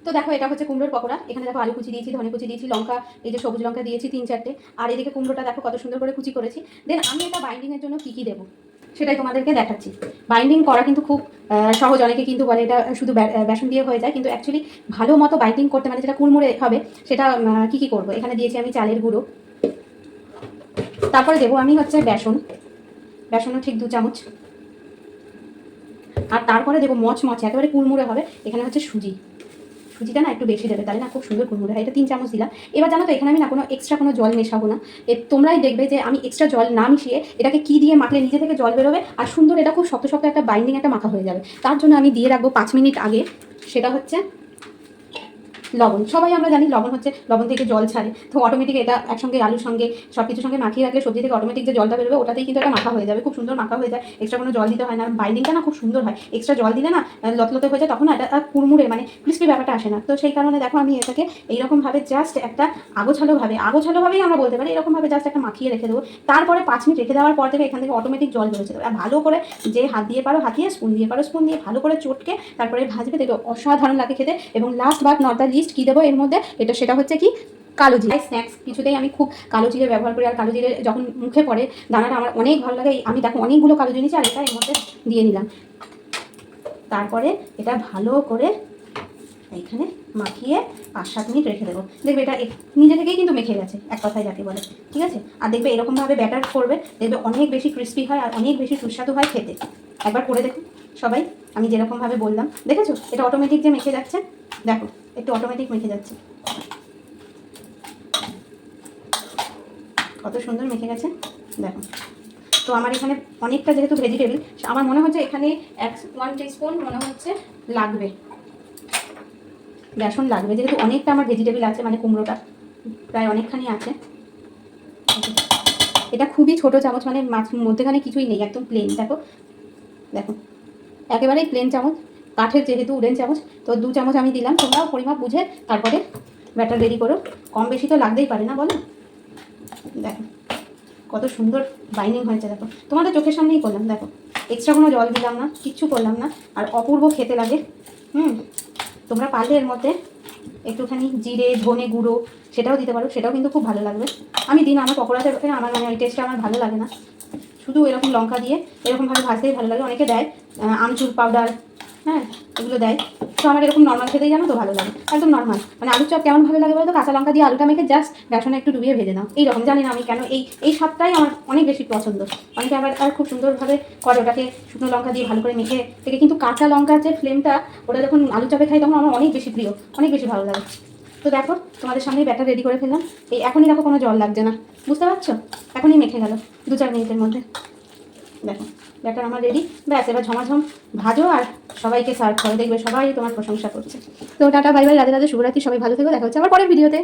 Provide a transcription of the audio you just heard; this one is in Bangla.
তো দেখো এটা হচ্ছে কুমড়োর পকোড়া। এখানে দেখো আলু কুচি দিয়েছি, ধনে কুচি দিয়েছি, লঙ্কা এই যে সবুজ লঙ্কা দিয়েছি 3-4টে, আর এদিকে কুমড়োটা দেখো কত সুন্দর করে কুচি করেছি। দেন আমি এটা বাইন্ডিংয়ের জন্য কী কী দেবো সেটাই তোমাদেরকে দেখাচ্ছি। বাইন্ডিং করা কিন্তু খুব সহজ। অনেকে কিন্তু বলে এটা শুধু বেসন দিয়ে হয়ে যায়, কিন্তু অ্যাকচুয়ালি ভালো মতো বাইন্ডিং করতে মানে যেটা কুড়মুড়ে হবে সেটা কী কী করবো। এখানে দিয়েছি আমি চালের গুঁড়ো, তারপরে দেবো আমি হচ্ছে বেসনও ঠিক 2 চামচ, আর তারপরে দেবো মচমচে একেবারে কুড়মুড়ে হবে এখানে হচ্ছে সুজিটা না একটু বেশি দেবে, তাহলে না খুব সুন্দর কুড়মুড়ে হয়। এটা 3 চামচ দিলাম। এবার জানো তো এখানে আমি না কোনো এক্সট্রা কোনো জল মেশাবো না। তোমরাই দেখবে যে আমি এক্সট্রা জল না মিশিয়ে এটাকে কি দিয়ে মাখলে নিজে থেকে জল বেরোবে আর সুন্দর এটা খুব শক্ত শক্ত একটা বাইন্ডিং একটা মাখা হয়ে যাবে। তার জন্য আমি দিয়ে রাখবো 5 মিনিট আগে, সেটা হচ্ছে লবণ। সবাই আমরা জানি লবণ হচ্ছে, লবণ থেকে জল ছাড়ে, তো অটোমেটিক এটা একসঙ্গে আলুর সঙ্গে সব কিছুর সঙ্গে মাখিয়ে রাখলে সবজি থেকে অটোমেটিক যে জলটা বেরোবে ওটাতেই কিন্তু এটা মাখা হয়ে যাবে, খুব সুন্দর মাখা হয়ে যায়। এক্সট্রা কোনো জল দিতে হয় না, বাইন্ডিংটা না খুব সুন্দর হয়। এক্সট্রা জল দিলে না লতলতে হয়ে যায়, তখন এটা কুড়মুড়ে মানে ক্রিস্পি ব্যাপারটা আসে না। তো সেই কারণে দেখো আমি এটাকে এইরকমভাবে জাস্ট একটা আগোছালোভাবেই আমরা বলতে পারি, এরকমভাবে জাস্ট একটা মাখিয়ে রেখে দেবো। তারপরে 5 মিনিট রেখে দেওয়ার পর থেকে এখান থেকে অটোমেটিক জল বেরোচ্ছে। আর ভালো করে যে হাত দিয়ে পারো হাত দিয়ে, স্পুন দিয়ে পারো স্পুন দিয়ে ভালো করে চটকে তারপরে ভাজবে, দেখবে অসাধারণ লাগে খেতে। এবং last but not the least কী দেবো এর মধ্যে, সেটা হচ্ছে কি কালো জিরে। স্ন্যাক্স কিছুতেই আমি খুব কালো জিরে ব্যবহার করি, আর কালো জিরে যখন মুখে পড়ে দানাটা আমার অনেক ভালো লাগে। আমি দেখো অনেকগুলো কালো জিনিস আর এটা এর মধ্যে দিয়ে নিলাম। তারপরে এটা ভালো করে এইখানে মাখিয়ে 5-7 মিনিট রেখে দেবো। দেখবে এটা নিজে থেকেই কিন্তু মেখে গেছে, এক কথায় যাকে বলে, ঠিক আছে। আর দেখবে এরকমভাবে ব্যাটার করবে, দেখবে অনেক বেশি ক্রিস্পি হয় আর অনেক বেশি সুস্বাদু হয় খেতে। একবার করে দেখুন সবাই, আমি যেরকমভাবে বললাম। দেখেছো এটা অটোমেটিক যে মেখে যাচ্ছে, দেখো একটু অটোমেটিক মেখে যাচ্ছে, কত সুন্দর মেখে গেছে দেখো। তো আমার এখানে অনেকটা যেহেতু ভেজিটেবল, আমার মনে হচ্ছে এখানে 1 টিস্পুন মনে হচ্ছে লাগবে, বেসন লাগবে, যেহেতু অনেকটা আমার ভেজিটেবল আছে, মানে কুমড়োটা প্রায় অনেকখানি আছে। এটা খুবই ছোট চামচ, মানে মধ্যেখানে কিছুই নেই, একদম প্লেন। দেখো দেখো একেবারেই প্লেন চামচ, কাঠের যেহেতু উডেন চামচ, তো 2 চামচ আমি দিলাম। তোমরাও পরিমাপ বুঝে তারপরে ব্যাটার রেডি করো, কম বেশি তো লাগতেই পারে না বলো। দেখো কত সুন্দর বাইন্ডিং হয়েছে, দেখো তোমাদের চোখের সামনেই করলাম। দেখো এক্সট্রা কোনো জল দিলাম না, কিচ্ছু করলাম না, আর অপূর্ব খেতে লাগে। তোমরা পারলে এর মধ্যে একটুখানি জিরে ধনে গুঁড়ো সেটাও দিতে পারো, সেটাও কিন্তু খুব ভালো লাগবে। আমি দিন আমার পকোড়াতে আমার মানে ওই টেস্টটা আমার ভালো লাগে না, শুধু এরকম লঙ্কা দিয়ে এরকমভাবে ভাজতেই ভালো লাগে। অনেকে দেয় আমচুর পাউডার, হ্যাঁ এগুলো দেয়, তো আমার এরকম নর্মাল খেতেই জানো তো ভালো লাগে, একদম নর্মাল। মানে আলুর চপ কেমন ভালো লাগে বলো তো, কাঁচা লঙ্কা দিয়ে আলুটা মেখে জাস্ট বেসনে একটু ডুবিয়ে ভেজে নাও, এইরকম। জানি না আমি কেন এই স্বাদটাই আমার অনেক বেশি পছন্দ। অনেকে আবার খুব সুন্দরভাবে করে ওটাকে শুকনো লঙ্কা দিয়ে ভালো করে মেখে থেকে, কিন্তু কাঁচা লঙ্কার যে ফ্লেমটা ওটা যখন আলু চপে খাই তখন আমার অনেক বেশি প্রিয়, অনেক বেশি ভালো লাগে। তো দেখো তোমাদের সামনেই ব্যাটার রেডি করে ফেললাম। এখনই দেখো কোনো জল লাগছে না, বুঝতে পারছো, এখনই মেখে গেল 2-4 মিনিটের মধ্যে। দেখো ব্যাটার আমার রেডি, ব্যাস এবার ঝমাঝম ভাজো আর সবাইকে সার্ভ করে, দেখবে সবাই তোমার প্রশংসা করছে। তো tata bye bye, Radhe Radhe, শুভরাত্রি, সবাই ভালো থেকো, দেখা হচ্ছে আবার পরের ভিডিওতে।